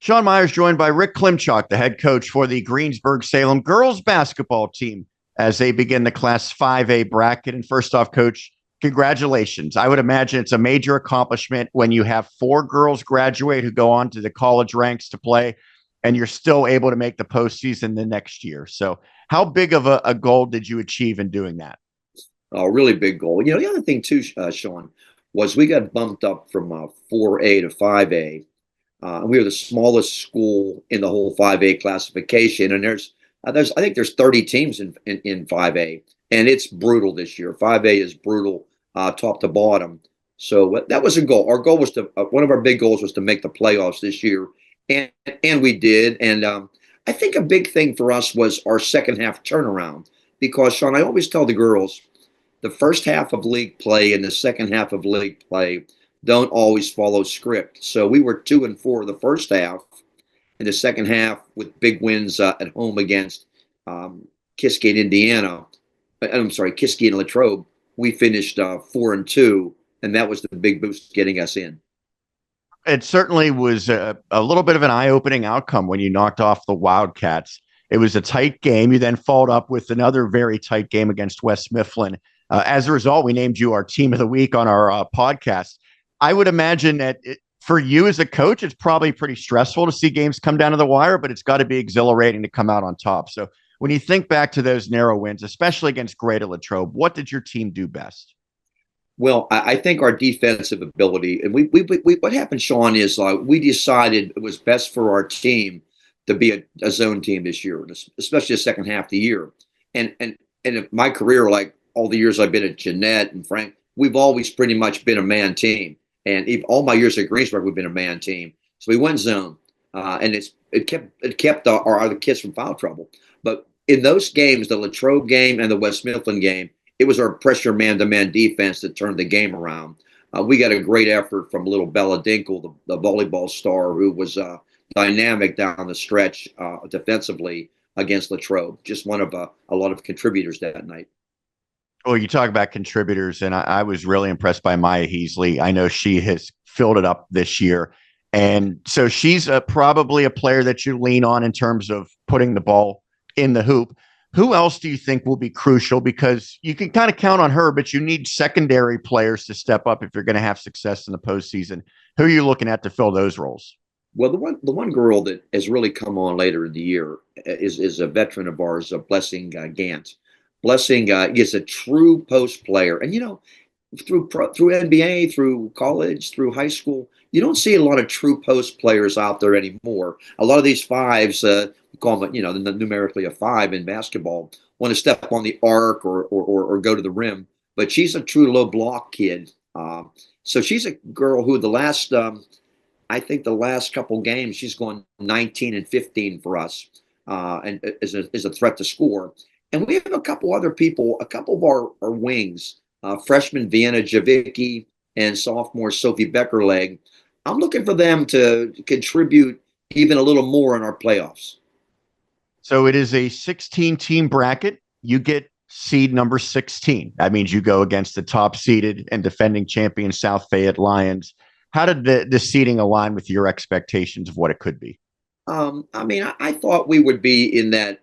Sean Meyers joined by Rick Klimchock, the head coach for the Greensburg Salem girls basketball team as they begin the Class 5A bracket. And first off, Coach, congratulations. I would imagine it's a major accomplishment when you have four girls graduate who go on to the college ranks to play, and you're still able to make the postseason the next year. So how big of a goal did you achieve in doing that? A really big goal. The other thing too, Sean, was we got bumped up from 4A to 5A. We were the smallest school in the whole 5A classification, and I think there's 30 teams in 5A, and it's brutal this year. 5A is brutal, top to bottom. So that was a goal. Our goal was one of our big goals was to make the playoffs this year, and we did. And I think a big thing for us was our second half turnaround, because Sean, I always tell the girls, the first half of league play and the second half of league play don't always follow script. So we were 2-4 the first half. In the second half, with big wins at home against Kiski and Indiana, I'm sorry, Kiski and Latrobe, we finished 4-2, and that was the big boost getting us in. It certainly was a little bit of an eye-opening outcome when you knocked off the Wildcats. It was a tight game. You then followed up with another very tight game against West Mifflin. As a result, we named you our team of the week on our podcast. I would imagine that for you as a coach, it's probably pretty stressful to see games come down to the wire, but it's got to be exhilarating to come out on top. So when you think back to those narrow wins, especially against Greater Latrobe, what did your team do best? Well, I think our defensive ability, and we what happened, Sean, is we decided it was best for our team to be a zone team this year, especially the second half of the year. And in my career, like all the years I've been at Jeanette and Frank, we've always pretty much been a man team. And all my years at Greensburg, we've been a man team. So we went zone, and it kept our other kids from foul trouble. But in those games, the Latrobe game and the West Mifflin game, it was our pressure man-to-man defense that turned the game around. We got a great effort from little Bella Dinkle, the volleyball star, who was dynamic down the stretch defensively against Latrobe. Just one of a lot of contributors that night. Well, you talk about contributors, and I was really impressed by Maya Heasley. I know she has filled it up this year. And so she's probably a player that you lean on in terms of putting the ball in the hoop. Who else do you think will be crucial? Because you can kind of count on her, but you need secondary players to step up if you're going to have success in the postseason. Who are you looking at to fill those roles? Well, the one girl that has really come on later in the year is a veteran of ours, Blessing Gant. Blessing is a true post player, and through NBA, through college, through high school, you don't see a lot of true post players out there anymore. A lot of these fives, we call them, numerically a five in basketball, want to step on the arc or go to the rim. But she's a true low block kid. So she's a girl who I think the last couple games, she's gone 19 and 15 for us, and is a threat to score. And we have a couple other people, a couple of our wings, freshman Vienna Javicki and sophomore Sophie Beckerleg. I'm looking for them to contribute even a little more in our playoffs. So it is a 16-team bracket. You get seed number 16. That means you go against the top seeded and defending champion South Fayette Lions. How did the seeding align with your expectations of what it could be? I thought we would be in that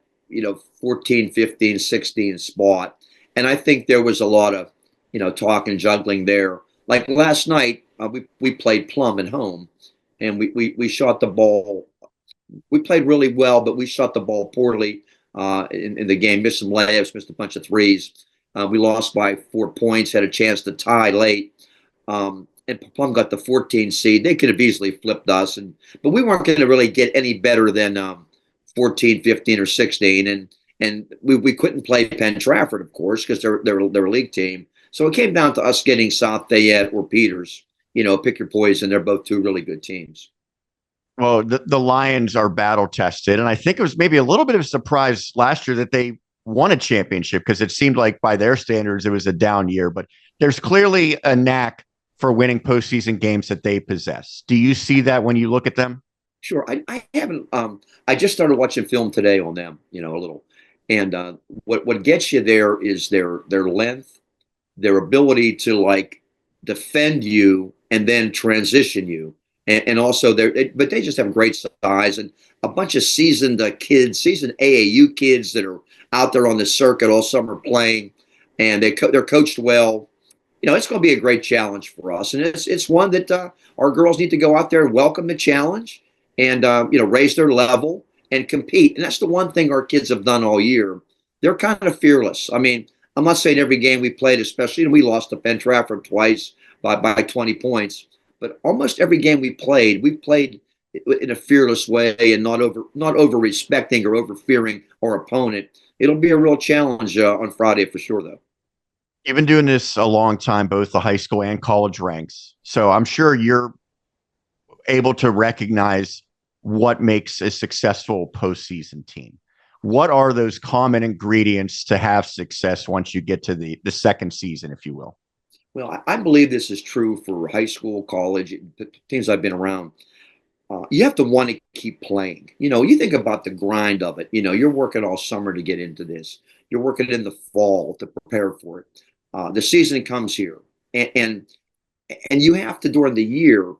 14, 15, 16 spot. And I think there was a lot of, talk and juggling there. Like last night, we played Plum at home, and we shot the ball. We played really well, but we shot the ball poorly in the game, missed some layups, missed a bunch of threes. We lost by 4 points, had a chance to tie late. And Plum got the 14 seed. They could have easily flipped us, but we weren't going to really get any better than 14, 15, or 16, and we couldn't play Penn Trafford, of course, because they're a league team. So it came down to us getting South Fayette or Peters. Pick your poison. They're both two really good teams. Well, the Lions are battle tested, and I think it was maybe a little bit of a surprise last year that they won a championship, because it seemed like by their standards it was a down year. But there's clearly a knack for winning postseason games that they possess. Do you see that when you look at them? Sure. I haven't. I just started watching film today on them, a little. And what gets you there is their length, their ability to defend you and then transition you. and also but they just have great size and a bunch of seasoned kids, seasoned AAU kids that are out there on the circuit all summer playing, and they're coached well. It's going to be a great challenge for us, and it's one that our girls need to go out there and welcome the challenge, and raise their level and compete. And that's the one thing our kids have done all year. They're kind of fearless. I mean, I'm not saying every game we played, especially, we lost to Penn Trafford twice by 20 points, but almost every game we played in a fearless way and not over respecting or over fearing our opponent. It'll be a real challenge on Friday for sure, though. You've been doing this a long time, both the high school and college ranks. So I'm sure you're able to recognize what makes a successful postseason team. What are those common ingredients to have success once you get to the second season, if you will? Well, I believe this is true for high school, college, the teams I've been around. You have to want to keep playing. You think about the grind of it. You're working all summer to get into this. You're working in the fall to prepare for it. The season comes here, and you have to, during the year,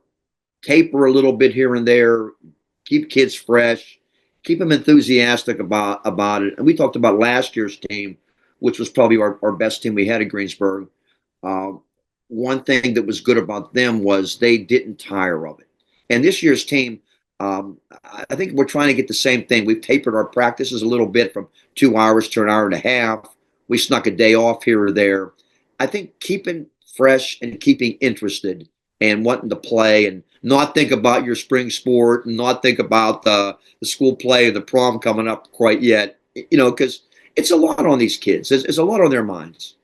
taper a little bit here and there, keep kids fresh, keep them enthusiastic about it. And we talked about last year's team, which was probably our best team we had at Greensburg. One thing that was good about them was they didn't tire of it. And this year's team, I think we're trying to get the same thing. We've tapered our practices a little bit from 2 hours to an hour and a half. We snuck a day off here or there. I think keeping fresh and keeping interested and wanting to play and not think about your spring sport and not think about the school play and the prom coming up quite yet, because it's a lot on these kids. It's a lot on their minds.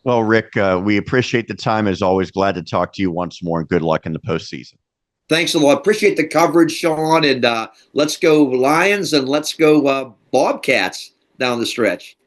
Well, Rick, we appreciate the time. As always, glad to talk to you once more, and good luck in the postseason. Thanks a lot. Appreciate the coverage, Sean, and let's go Lions and let's go Bobcats down the stretch.